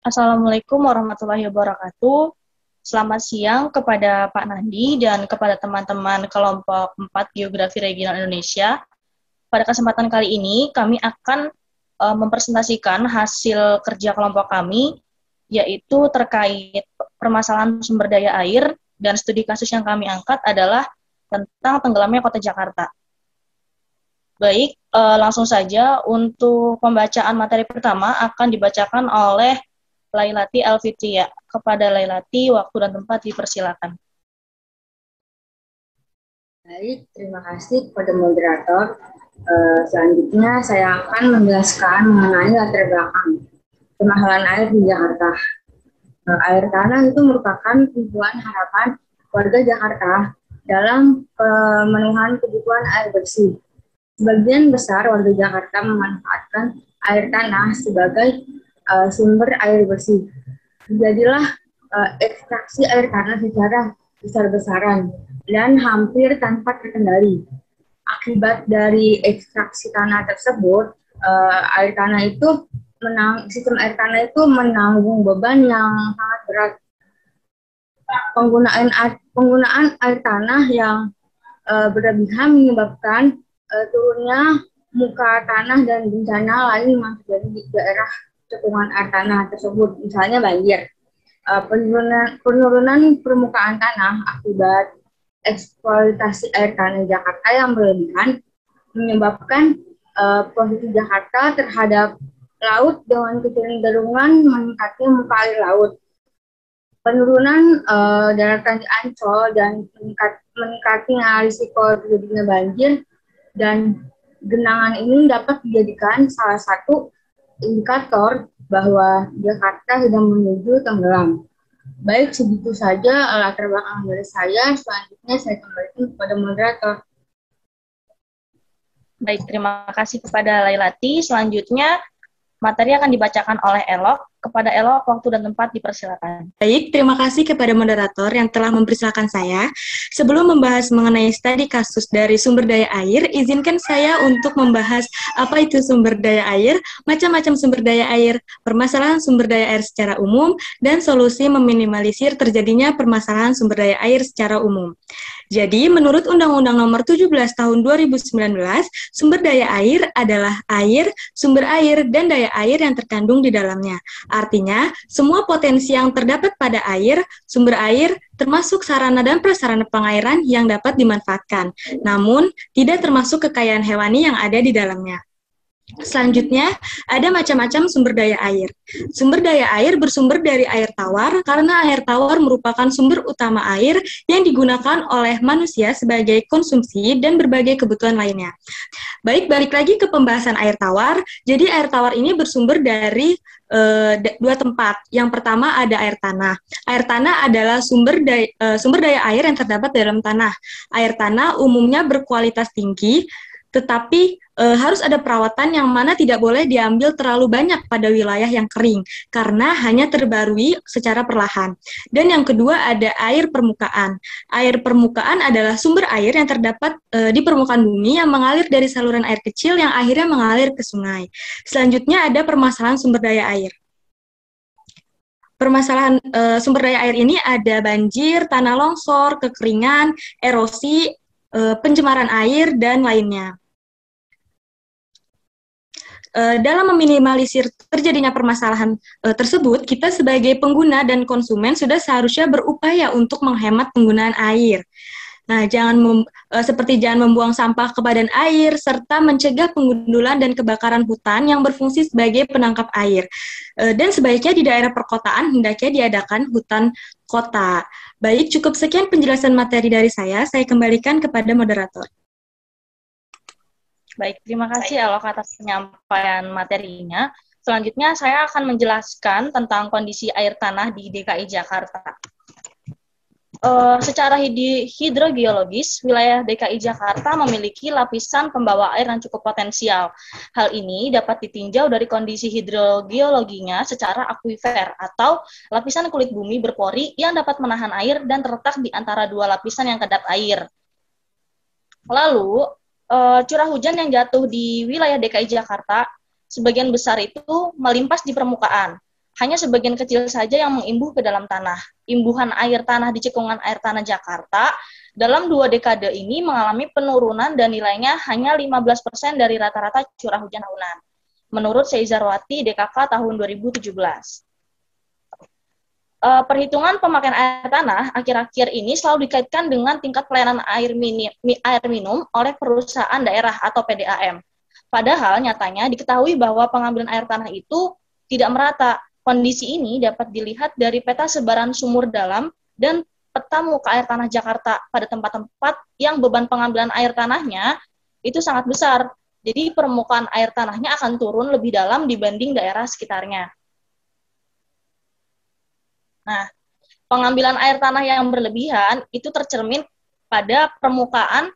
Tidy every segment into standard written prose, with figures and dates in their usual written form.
Assalamualaikum warahmatullahi wabarakatuh. Selamat siang kepada Pak Nandi dan kepada teman-teman kelompok 4 Geografi Regional Indonesia. Pada kesempatan kali ini, kami akan mempresentasikan hasil kerja kelompok kami, yaitu terkait permasalahan sumber daya air, dan studi kasus yang kami angkat adalah tentang tenggelamnya Kota Jakarta. Baik, langsung saja untuk pembacaan materi pertama akan dibacakan oleh Lailati Elvitia. Kepada Lailati, waktu dan tempat dipersilakan. Baik, terima kasih kepada moderator. Selanjutnya saya akan menjelaskan mengenai latar belakang permasalahan air di Jakarta. Air tanah itu merupakan tumpuan harapan warga Jakarta dalam pemenuhan kebutuhan air bersih. Sebagian besar warga Jakarta memanfaatkan air tanah sebagai sumber air bersih. Jadilah ekstraksi air tanah secara besar-besaran dan hampir tanpa terkendali. Akibat dari ekstraksi tanah tersebut, sistem air tanah itu menanggung beban yang sangat berat. Penggunaan air tanah yang berlebihan menyebabkan turunnya muka tanah dan bencana lain yang terjadi di daerah cekungan air tanah tersebut, misalnya banjir. Penurunan permukaan tanah akibat eksploitasi air tanah Jakarta yang berlebihan menyebabkan posisi Jakarta terhadap laut dengan kecenderungan meningkatnya muka air laut. Penurunan daratan di Ancol dan meningkatnya risiko terjadinya banjir dan genangan ini dapat dijadikan salah satu indikator bahwa Jakarta sedang menuju tenggelam. Baik, segitu saja latar belakang dari saya. Selanjutnya saya kembalikan kepada moderator. Baik, terima kasih kepada Lailati. Selanjutnya, materi akan dibacakan oleh Elok. Kepada Elok, waktu dan tempat dipersilakan. Baik, terima kasih kepada moderator yang telah mempersilakan saya. Sebelum membahas mengenai studi kasus dari sumber daya air, izinkan saya untuk membahas apa itu sumber daya air, macam-macam sumber daya air, permasalahan sumber daya air secara umum, dan solusi meminimalisir terjadinya permasalahan sumber daya air secara umum. Jadi, menurut Undang-Undang Nomor 17 Tahun 2019, sumber daya air adalah air, sumber air, dan daya air yang terkandung di dalamnya. Artinya, semua potensi yang terdapat pada air, sumber air, termasuk sarana dan prasarana pengairan yang dapat dimanfaatkan, namun tidak termasuk kekayaan hewani yang ada di dalamnya. Selanjutnya, ada macam-macam sumber daya air. Sumber daya air bersumber dari air tawar karena air tawar merupakan sumber utama air yang digunakan oleh manusia sebagai konsumsi dan berbagai kebutuhan lainnya. Baik, balik lagi ke pembahasan air tawar. Jadi air tawar ini bersumber dari dua tempat. Yang pertama ada air tanah. Air tanah adalah sumber daya air yang terdapat dalam tanah. Air tanah umumnya berkualitas tinggi, tetapi harus ada perawatan yang mana tidak boleh diambil terlalu banyak pada wilayah yang kering, karena hanya terbarui secara perlahan. Dan yang kedua ada air permukaan. Air permukaan adalah sumber air yang terdapat di permukaan bumi yang mengalir dari saluran air kecil yang akhirnya mengalir ke sungai. Selanjutnya ada permasalahan sumber daya air. Permasalahan sumber daya air ini ada banjir, tanah longsor, kekeringan, erosi, pencemaran air, dan lainnya. Dalam meminimalisir terjadinya permasalahan tersebut, kita sebagai pengguna dan konsumen sudah seharusnya berupaya untuk menghemat penggunaan air. Nah, seperti jangan membuang sampah ke badan air, serta mencegah pengundulan dan kebakaran hutan yang berfungsi sebagai penangkap air. Dan sebaiknya di daerah perkotaan hendaknya diadakan hutan kota. Baik, cukup sekian penjelasan materi dari saya kembalikan kepada moderator. Baik, terima kasih Elok atas penyampaian materinya. Selanjutnya saya akan menjelaskan tentang kondisi air tanah di DKI Jakarta. Secara hidrogeologis, wilayah DKI Jakarta memiliki lapisan pembawa air yang cukup potensial. Hal ini dapat ditinjau dari kondisi hidrogeologinya secara akuifer atau lapisan kulit bumi berpori yang dapat menahan air dan terletak di antara dua lapisan yang kedap air. Lalu, curah hujan yang jatuh di wilayah DKI Jakarta sebagian besar itu melimpas di permukaan. hanya sebagian kecil saja yang mengimbuh ke dalam tanah. Imbuhan air tanah di cekungan air tanah Jakarta dalam 2 dekade ini mengalami penurunan dan nilainya hanya 15% dari rata-rata curah hujan tahunan, menurut Seizarwati DKK tahun 2017. Perhitungan pemakaian air tanah akhir-akhir ini selalu dikaitkan dengan tingkat pelayanan air minum oleh perusahaan daerah atau PDAM. Padahal nyatanya diketahui bahwa pengambilan air tanah itu tidak merata. Kondisi ini dapat dilihat dari peta sebaran sumur dalam dan peta muka air tanah Jakarta pada tempat-tempat yang beban pengambilan air tanahnya itu sangat besar. Jadi permukaan air tanahnya akan turun lebih dalam dibanding daerah sekitarnya. Nah, pengambilan air tanah yang berlebihan itu tercermin pada permukaan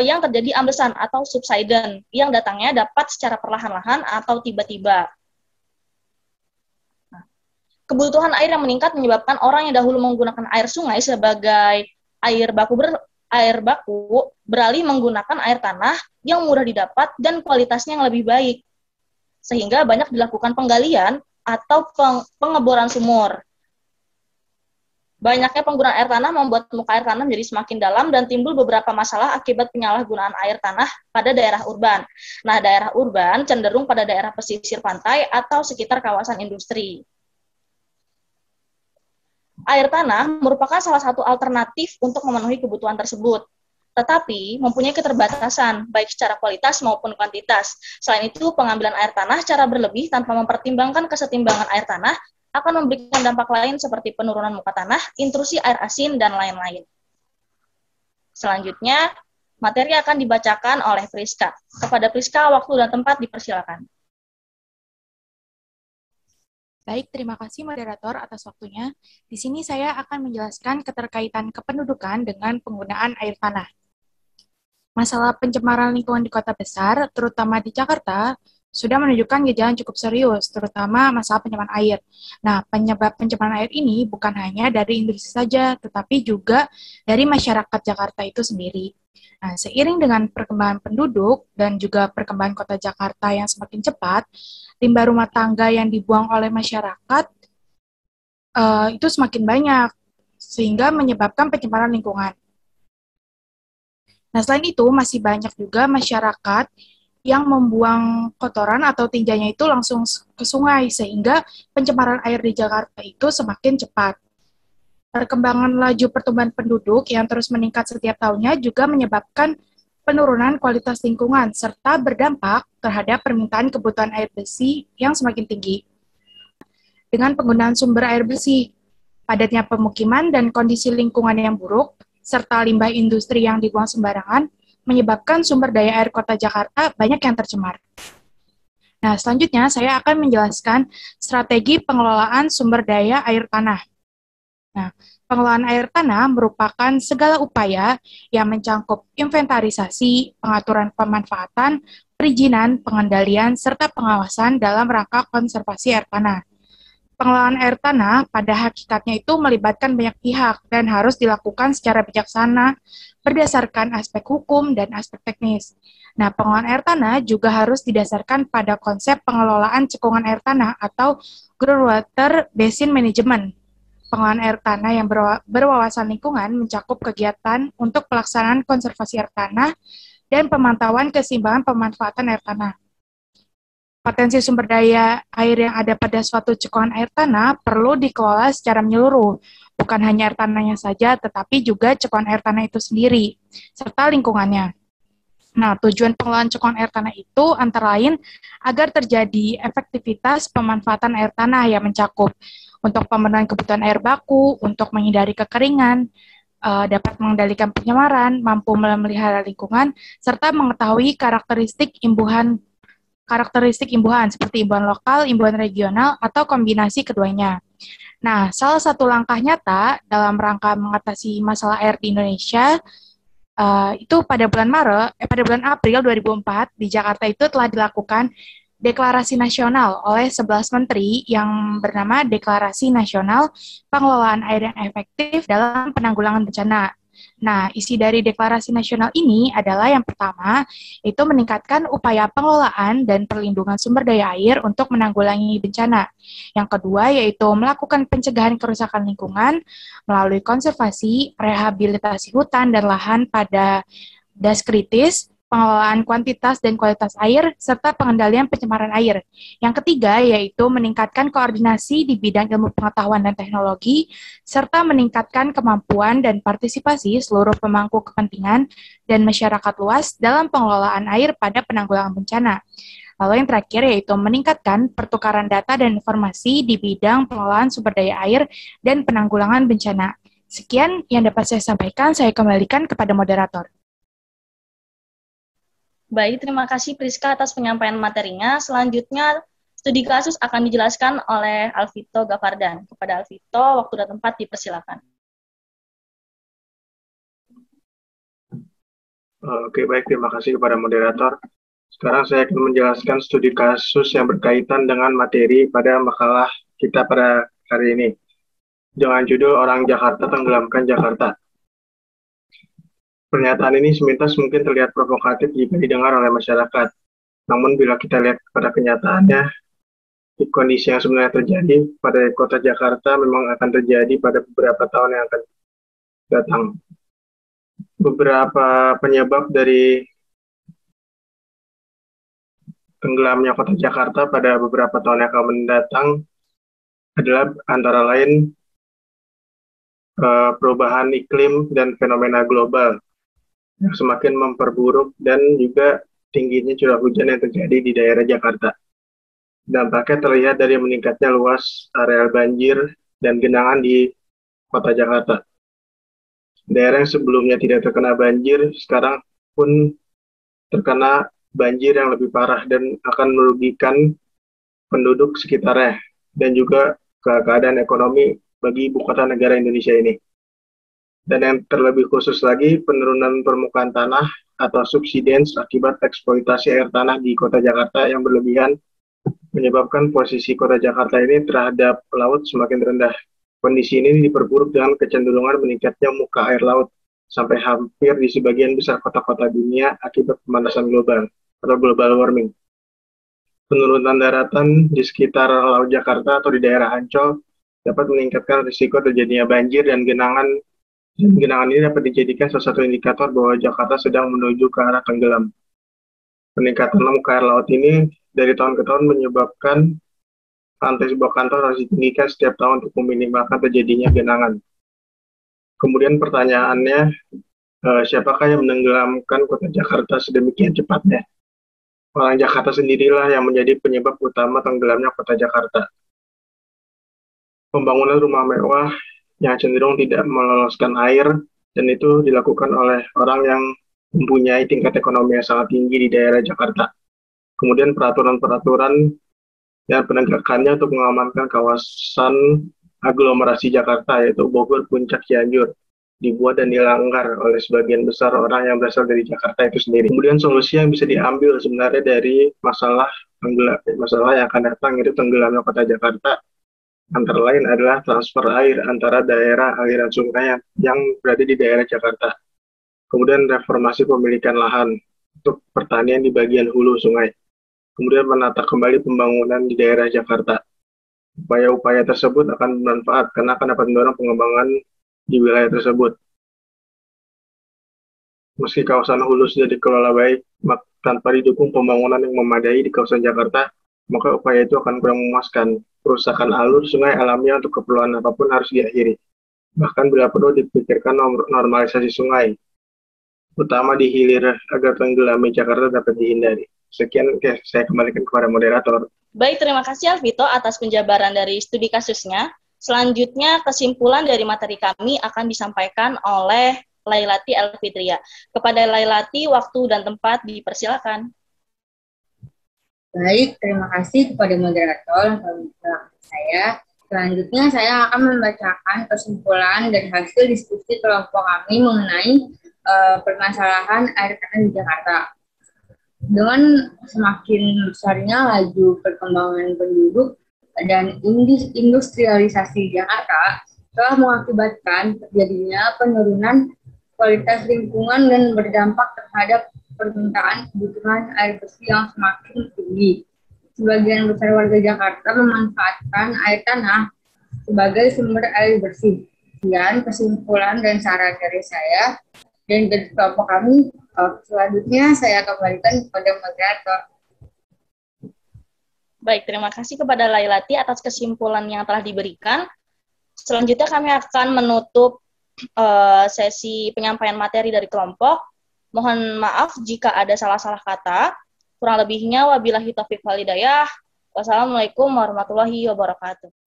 yang terjadi amblesan atau subsidence yang datangnya dapat secara perlahan-lahan atau tiba-tiba. Nah, kebutuhan air yang meningkat menyebabkan orang yang dahulu menggunakan air sungai sebagai air baku beralih menggunakan air tanah yang mudah didapat dan kualitasnya yang lebih baik. Sehingga banyak dilakukan penggalian atau pengeboran sumur. Banyaknya penggunaan air tanah membuat muka air tanah menjadi semakin dalam dan timbul beberapa masalah akibat penyalahgunaan air tanah pada daerah urban. Nah, daerah urban cenderung pada daerah pesisir pantai atau sekitar kawasan industri. Air tanah merupakan salah satu alternatif untuk memenuhi kebutuhan tersebut, tetapi mempunyai keterbatasan, baik secara kualitas maupun kuantitas. Selain itu, pengambilan air tanah secara berlebih tanpa mempertimbangkan kesetimbangan air tanah akan memberikan dampak lain seperti penurunan muka tanah, intrusi air asin, dan lain-lain. Selanjutnya, materi akan dibacakan oleh Priska. Kepada Priska, waktu dan tempat dipersilakan. Baik, terima kasih moderator atas waktunya. Di sini saya akan menjelaskan keterkaitan kependudukan dengan penggunaan air tanah. Masalah pencemaran lingkungan di kota besar, terutama di Jakarta, sudah menunjukkan gejala yang cukup serius, terutama masalah pencemaran air. Nah, penyebab pencemaran air ini bukan hanya dari industri saja, tetapi juga dari masyarakat Jakarta itu sendiri. Nah, seiring dengan perkembangan penduduk dan juga perkembangan kota Jakarta yang semakin cepat, limbah rumah tangga yang dibuang oleh masyarakat itu semakin banyak, sehingga menyebabkan pencemaran lingkungan. Nah, selain itu, masih banyak juga masyarakat yang membuang kotoran atau tinjanya itu langsung ke sungai, sehingga pencemaran air di Jakarta itu semakin cepat. Perkembangan laju pertumbuhan penduduk yang terus meningkat setiap tahunnya juga menyebabkan penurunan kualitas lingkungan, serta berdampak terhadap permintaan kebutuhan air bersih yang semakin tinggi. Dengan penggunaan sumber air bersih, padatnya pemukiman dan kondisi lingkungan yang buruk, serta limbah industri yang dibuang sembarangan, menyebabkan sumber daya air kota Jakarta banyak yang tercemar. Nah, selanjutnya saya akan menjelaskan strategi pengelolaan sumber daya air tanah. Nah, pengelolaan air tanah merupakan segala upaya yang mencangkup inventarisasi, pengaturan pemanfaatan, perizinan, pengendalian, serta pengawasan dalam rangka konservasi air tanah. Pengelolaan air tanah pada hakikatnya itu melibatkan banyak pihak dan harus dilakukan secara bijaksana berdasarkan aspek hukum dan aspek teknis. Nah, pengelolaan air tanah juga harus didasarkan pada konsep pengelolaan cekungan air tanah atau groundwater basin management. Pengelolaan air tanah yang berwawasan lingkungan mencakup kegiatan untuk pelaksanaan konservasi air tanah dan pemantauan keseimbangan pemanfaatan air tanah. Potensi sumber daya air yang ada pada suatu cekungan air tanah perlu dikelola secara menyeluruh, bukan hanya air tanahnya saja, tetapi juga cekungan air tanah itu sendiri, serta lingkungannya. Nah, tujuan pengelolaan cekungan air tanah itu antara lain agar terjadi efektivitas pemanfaatan air tanah yang mencakup untuk pemenuhan kebutuhan air baku, untuk menghindari kekeringan, dapat mengendalikan pencemaran, mampu memelihara lingkungan, serta mengetahui karakteristik imbuhan seperti imbuhan lokal, imbuhan regional, atau kombinasi keduanya. Nah, salah satu langkah nyata dalam rangka mengatasi masalah air di Indonesia itu pada bulan April 2004 di Jakarta itu telah dilakukan deklarasi nasional oleh 11 menteri yang bernama Deklarasi Nasional Pengelolaan Air yang Efektif dalam Penanggulangan Bencana. Nah, isi dari Deklarasi Nasional ini adalah yang pertama, itu meningkatkan upaya pengelolaan dan perlindungan sumber daya air untuk menanggulangi bencana. Yang kedua, yaitu melakukan pencegahan kerusakan lingkungan melalui konservasi, rehabilitasi hutan dan lahan pada das kritis, pengelolaan kuantitas dan kualitas air, serta pengendalian pencemaran air. Yang ketiga, yaitu meningkatkan koordinasi di bidang ilmu pengetahuan dan teknologi, serta meningkatkan kemampuan dan partisipasi seluruh pemangku kepentingan dan masyarakat luas dalam pengelolaan air pada penanggulangan bencana. Lalu yang terakhir yaitu meningkatkan pertukaran data dan informasi di bidang pengelolaan sumber daya air dan penanggulangan bencana. Sekian yang dapat saya sampaikan, saya kembalikan kepada moderator. Baik, terima kasih Priska atas penyampaian materinya. Selanjutnya, studi kasus akan dijelaskan oleh Alvito Gavardan. Kepada Alvito, waktu dan tempat dipersilakan. Oke, baik. Terima kasih kepada moderator. Sekarang saya akan menjelaskan studi kasus yang berkaitan dengan materi pada makalah kita pada hari ini. Dengan judul Orang Jakarta Tenggelamkan Jakarta. Pernyataan ini sepintas mungkin terlihat provokatif jika didengar oleh masyarakat. Namun bila kita lihat pada kenyataannya, di kondisi yang sebenarnya terjadi pada kota Jakarta memang akan terjadi pada beberapa tahun yang akan datang. Beberapa penyebab dari tenggelamnya kota Jakarta pada beberapa tahun yang akan mendatang adalah antara lain perubahan iklim dan fenomena global yang semakin memperburuk dan juga tingginya curah hujan yang terjadi di daerah Jakarta. Dampaknya terlihat dari meningkatnya luas areal banjir dan genangan di kota Jakarta. Daerah yang sebelumnya tidak terkena banjir, sekarang pun terkena banjir yang lebih parah dan akan merugikan penduduk sekitarnya dan juga keadaan ekonomi bagi ibu kota negara Indonesia ini. Dan yang terlebih khusus lagi, penurunan permukaan tanah atau subsidence akibat eksploitasi air tanah di kota Jakarta yang berlebihan menyebabkan posisi kota Jakarta ini terhadap laut semakin rendah. Kondisi ini diperburuk dengan kecenderungan meningkatnya muka air laut sampai hampir di sebagian besar kota-kota dunia akibat pemanasan global atau global warming. Penurunan daratan di sekitar Laut Jakarta atau di daerah Ancol dapat meningkatkan risiko terjadinya banjir dan genangan. Genangan ini dapat dijadikan salah satu indikator bahwa Jakarta sedang menuju ke arah tenggelam. Peningkatan muka air laut ini dari tahun ke tahun menyebabkan pantai sebuah kantor harus ditinggikan setiap tahun untuk meminimalkan terjadinya genangan. Kemudian pertanyaannya, siapakah yang menenggelamkan kota Jakarta sedemikian cepatnya? Orang Jakarta sendirilah yang menjadi penyebab utama tenggelamnya kota Jakarta. Pembangunan rumah mewah yang cenderung tidak meloloskan air, dan itu dilakukan oleh orang yang mempunyai tingkat ekonomi yang sangat tinggi di daerah Jakarta. Kemudian peraturan-peraturan dan penegakannya untuk mengamankan kawasan aglomerasi Jakarta, yaitu Bogor, Puncak, Cianjur, dibuat dan dilanggar oleh sebagian besar orang yang berasal dari Jakarta itu sendiri. Kemudian solusi yang bisa diambil sebenarnya dari masalah yang akan datang, itu tenggelamnya kota Jakarta, antara lain adalah transfer air antara daerah aliran sungai yang berada di daerah Jakarta. Kemudian reformasi pemilikan lahan untuk pertanian di bagian hulu sungai. Kemudian menata kembali pembangunan di daerah Jakarta. Upaya-upaya tersebut akan bermanfaat karena akan dapat mendorong pengembangan di wilayah tersebut. Meski kawasan hulu sudah dikelola baik, tanpa didukung pembangunan yang memadai di kawasan Jakarta, maka upaya itu akan kurang memuaskan. Kerusakan alur sungai alamiah untuk keperluan apapun harus diakhiri. Bahkan bila perlu dipikirkan normalisasi sungai, utama di hilir agar tenggelamnya Jakarta dapat dihindari. Sekian, saya kembalikan kepada moderator. Baik, terima kasih Alvito atas penjabaran dari studi kasusnya. Selanjutnya, kesimpulan dari materi kami akan disampaikan oleh Lailati Elfitria. Kepada Lailati, waktu dan tempat dipersilakan. Baik, terima kasih kepada moderator untuk saya. Selanjutnya saya akan membacakan kesimpulan dari hasil diskusi kelompok kami mengenai permasalahan air tanah di Jakarta. Dengan semakin besarnya laju perkembangan penduduk dan industrialisasi Jakarta telah mengakibatkan terjadinya penurunan kualitas lingkungan dan berdampak terhadap permintaan kebutuhan air bersih yang semakin tinggi. Sebagian besar warga Jakarta memanfaatkan air tanah sebagai sumber air bersih. Sekian kesimpulan dan saran dari saya dan dari kelompok kami. Selanjutnya saya kembalikan kepada moderator. Baik, terima kasih kepada Lailati atas kesimpulan yang telah diberikan. Selanjutnya kami akan menutup sesi penyampaian materi dari kelompok. Mohon maaf jika ada salah-salah kata. Kurang lebihnya wabillahi taufiq wal hidayah. Wassalamualaikum warahmatullahi wabarakatuh.